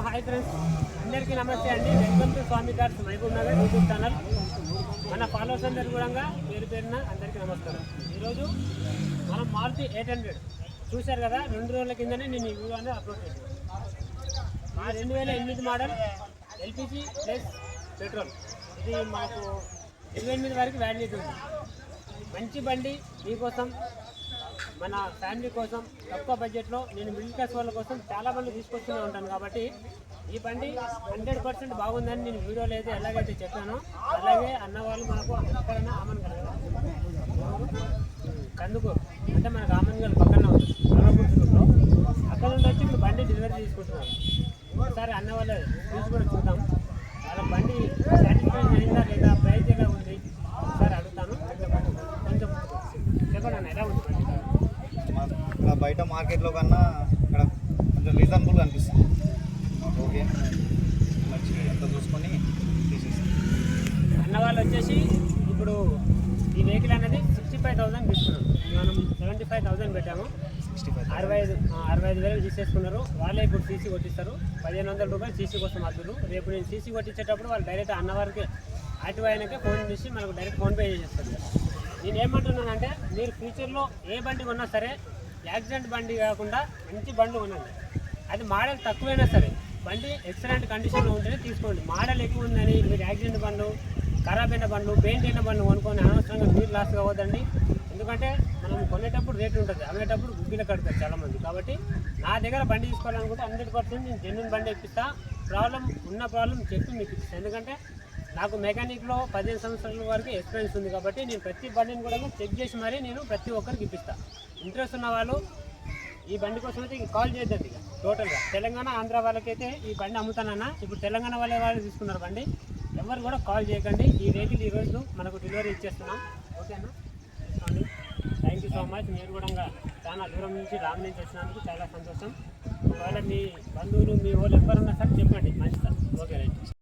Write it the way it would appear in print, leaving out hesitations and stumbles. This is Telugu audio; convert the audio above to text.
హాయ్ ఫ్రెండ్స్, అందరికీ నమస్తే అండి. Welcome to Swami Cars Mahbubnagar YouTube channel. మన ఫాలోవర్స్ అందరికీ కూడా పేరు పేరున అందరికీ నమస్కారం. ఈరోజు మనం మారుతి 800 చూశారు కదా, 2 రోజుల కిందనే నేను ఈ వీడియో అనేది అప్లోడ్ చేశాను. ఈ 2008 మోడల్ ఎల్పిజి ప్లస్ పెట్రోల్. ఇది మాకు 28 వరకు వ్యాలిడిటీ ఉంది. మంచి బండి మీకోసం, మన ఫ్యామిలీ కోసం, తక్కువ బడ్జెట్లో నేను మిడిల్ క్లాస్ వాళ్ళ కోసం చాలా బండ్లు తీసుకొస్తూనే ఉంటాను. కాబట్టి ఈ బండి 100% బాగుందని నేను వీడియోలో అయితే ఎలాగైతే చెప్పానో అలాగే అన్నవాళ్ళు మనకు ఎక్కడైనా ఆమన్గల్ కందుకు అంటే మనకు ఆమన్గల్ పక్కన ఉంది నల్లగుంటూరులో. అక్కడ నుండి వచ్చి ఇప్పుడు బండి డెలివరీ తీసుకుంటున్నాను. ఒకసారి అన్న వాళ్ళ చూసి కూడా చూద్దాం, వాళ్ళ బండి సాటిస్ఫైడ్ అయిందా లేదా, ప్రైస్ ఎలా ఉంది ఒకసారి అడుగుతాను. కొంచెం చెప్పండి అన్న, ఎలా ఉంది బండి? ఇక్కడ బయట మార్కెట్లో కన్నా ఇక్కడ కొంచెం రీజనబుల్గా అనిపిస్తుంది. ఓకే, మంచిగా ఎంత చూసుకొని తీసేసి అన్న వాళ్ళు వచ్చేసి ఇప్పుడు ఈ వెహికల్ అనేది 65,000 తీసుకున్నాం. మనం 75,000 పెట్టాము. 65,000 తీసేసుకున్నారు. వాళ్ళే ఇప్పుడు సీసీ కొట్టిస్తారు. 1,500 రూపాయలు సీసీ కోసం అద్దులు. రేపు నేను సీసీ కొట్టించేటప్పుడు వాళ్ళు డైరెక్ట్ అన్నవారికి ఆటో ఆయనకే ఫోన్ చేసి మనకు డైరెక్ట్ ఫోన్పే చేసేస్తారు. నేను ఏమంటున్నానంటే, మీరు ఫ్యూచర్లో ఏ బండి కొన్నా సరే యాక్సిడెంట్ బండి కాకుండా మంచి బండి కొనండి. అది మోడల్ తక్కువైనా సరే బండి ఎక్సలెంట్ కండిషన్లో ఉంటేనే తీసుకోండి. మోడల్ ఎక్కువ ఉందని మీరు యాక్సిడెంట్ బండ్లు, ఖరాబ్ అయిన బండ్లు, పెయింట్ అయిన బండ్లు కొనుక్కొని అనవసరంగా మీరు లాస్ కావద్దండి. ఎందుకంటే మనం కొనేటప్పుడు రేట్ ఉంటుంది, అమ్మేటప్పుడు గుగ్గిల కడతారు చాలామంది. కాబట్టి నా దగ్గర బండి తీసుకోవాలనుకుంటే 100% నేను జెన్యున్ బండి ఇప్పిస్తా. ఉన్న ప్రాబ్లం చెప్పి మీకు ఇప్పిస్తాను. ఎందుకంటే నాకు మెకానిక్లో 15 సంవత్సరాల వరకు ఎక్స్పీరియన్స్ ఉంది. కాబట్టి నేను ప్రతి బండిని కూడా చెక్ చేసి మరీ నేను ప్రతి ఒక్కరికి ఇప్పిస్తాను. ఇంట్రెస్ట్ ఉన్న వాళ్ళు ఈ బండి కోసం అయితే కాల్ చేయొద్దండి. ఇక టోటల్గా తెలంగాణ, ఆంధ్ర వాళ్ళకైతే ఈ బండి అమ్ముతానన్నా. ఇప్పుడు తెలంగాణ వాళ్ళు తీసుకున్నారు బండి. ఎవరు కూడా కాల్ చేయకండి. ఈ వెహికల్ ఈరోజు మనకు డెలివరీ ఇచ్చేస్తున్నాం. ఓకేనా? Thank you so much. మీరు కూడా చాలా దూరం నుంచి రామ్ నుంచి వచ్చినందుకు చాలా సంతోషం. ఒకవేళ మీ బంధువులు, మీ వాళ్ళు ఎవరున్నా సరే చెప్పండి, మంచిదా? Okay, right.